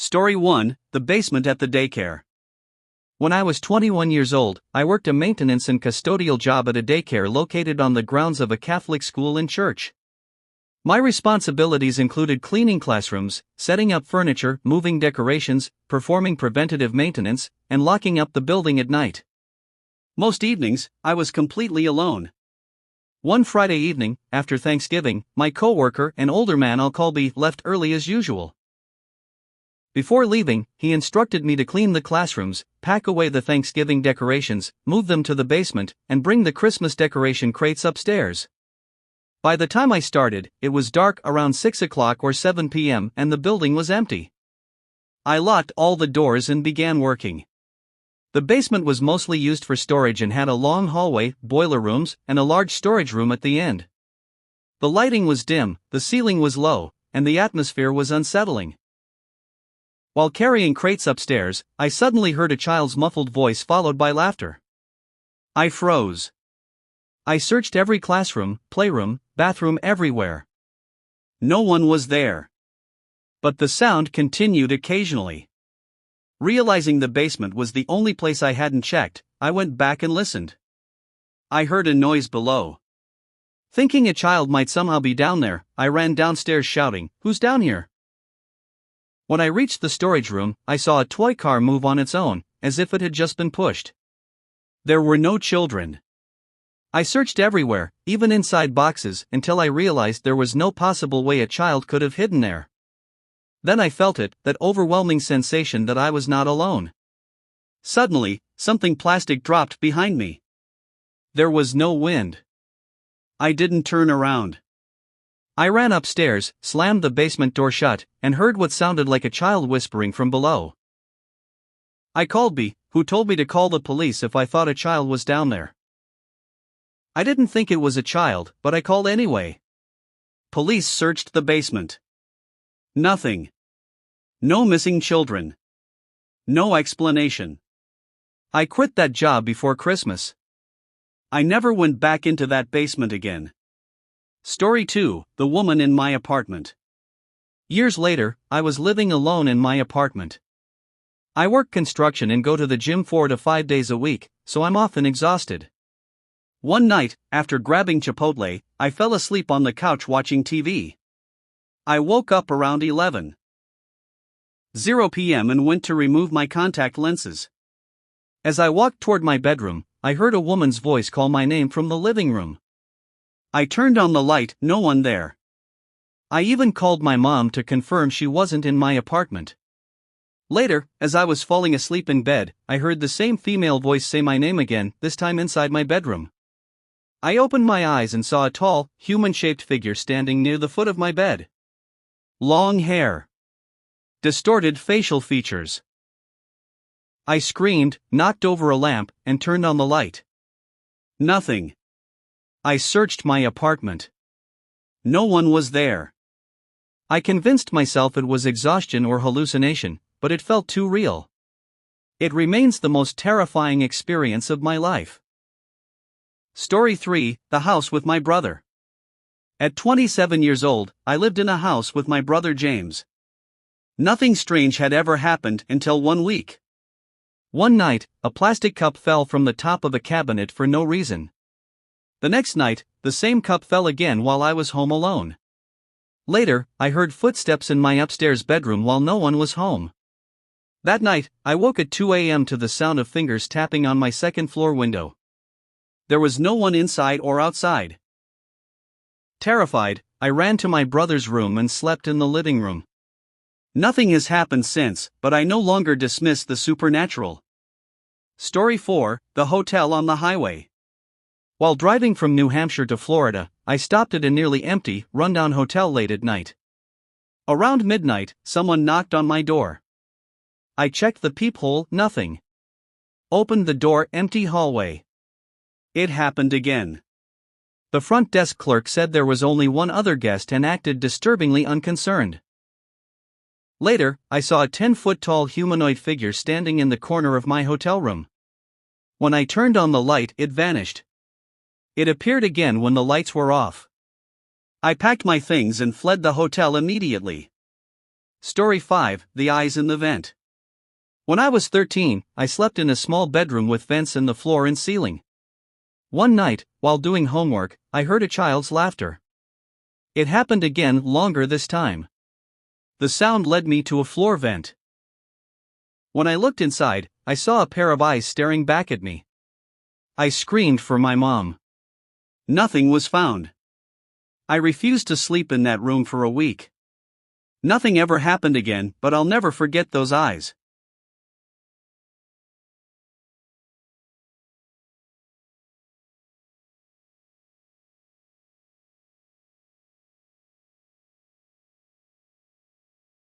Story 1: The Basement at the Daycare. When I was 21 years old, I worked a maintenance and custodial job at a daycare located on the grounds of a Catholic school and church. My responsibilities included cleaning classrooms, setting up furniture, moving decorations, performing preventative maintenance, and locking up the building at night. Most evenings, I was completely alone. One Friday evening, after Thanksgiving, my coworker, an older man I'll call B, left early as usual. Before leaving, he instructed me to clean the classrooms, pack away the Thanksgiving decorations, move them to the basement, and bring the Christmas decoration crates upstairs. By the time I started, it was dark around 6 o'clock or 7 p.m. and the building was empty. I locked all the doors and began working. The basement was mostly used for storage and had a long hallway, boiler rooms, and a large storage room at the end. The lighting was dim, the ceiling was low, and the atmosphere was unsettling. While carrying crates upstairs, I suddenly heard a child's muffled voice followed by laughter. I froze. I searched every classroom, playroom, bathroom, everywhere. No one was there. But the sound continued occasionally. Realizing the basement was the only place I hadn't checked, I went back and listened. I heard a noise below. Thinking a child might somehow be down there, I ran downstairs shouting, "Who's down here?" When I reached the storage room, I saw a toy car move on its own, as if it had just been pushed. There were no children. I searched everywhere, even inside boxes, until I realized there was no possible way a child could have hidden there. Then I felt that overwhelming sensation that I was not alone. Suddenly, something plastic dropped behind me. There was no wind. I didn't turn around. I ran upstairs, slammed the basement door shut, and heard what sounded like a child whispering from below. I called B, who told me to call the police if I thought a child was down there. I didn't think it was a child, but I called anyway. Police searched the basement. Nothing. No missing children. No explanation. I quit that job before Christmas. I never went back into that basement again. Story 2: The Woman in My Apartment. Years later, I was living alone in my apartment. I work construction and go to the gym 4 to 5 days a week, so I'm often exhausted. One night, after grabbing Chipotle, I fell asleep on the couch watching TV. I woke up around 11:00 p.m. and went to remove my contact lenses. As I walked toward my bedroom, I heard a woman's voice call my name from the living room. I turned on the light, no one there. I even called my mom to confirm she wasn't in my apartment. Later, as I was falling asleep in bed, I heard the same female voice say my name again, this time inside my bedroom. I opened my eyes and saw a tall, human-shaped figure standing near the foot of my bed. Long hair. Distorted facial features. I screamed, knocked over a lamp, and turned on the light. Nothing. I searched my apartment. No one was there. I convinced myself it was exhaustion or hallucination, but it felt too real. It remains the most terrifying experience of my life. Story 3: The House with My Brother. At 27 years old, I lived in a house with my brother James. Nothing strange had ever happened until one week. One night, a plastic cup fell from the top of a cabinet for no reason. The next night, the same cup fell again while I was home alone. Later, I heard footsteps in my upstairs bedroom while no one was home. That night, I woke at 2 a.m. to the sound of fingers tapping on my second-floor window. There was no one inside or outside. Terrified, I ran to my brother's room and slept in the living room. Nothing has happened since, but I no longer dismiss the supernatural. Story 4: The Hotel on the Highway. While driving from New Hampshire to Florida, I stopped at a nearly empty, rundown hotel late at night. Around midnight, someone knocked on my door. I checked the peephole, nothing. Opened the door, empty hallway. It happened again. The front desk clerk said there was only one other guest and acted disturbingly unconcerned. Later, I saw a 10-foot-tall humanoid figure standing in the corner of my hotel room. When I turned on the light, it vanished. It appeared again when the lights were off. I packed my things and fled the hotel immediately. Story 5: The Eyes in the Vent. When I was 13, I slept in a small bedroom with vents in the floor and ceiling. One night, while doing homework, I heard a child's laughter. It happened again, longer this time. The sound led me to a floor vent. When I looked inside, I saw a pair of eyes staring back at me. I screamed for my mom. Nothing was found. I refused to sleep in that room for a week. Nothing ever happened again, but I'll never forget those eyes.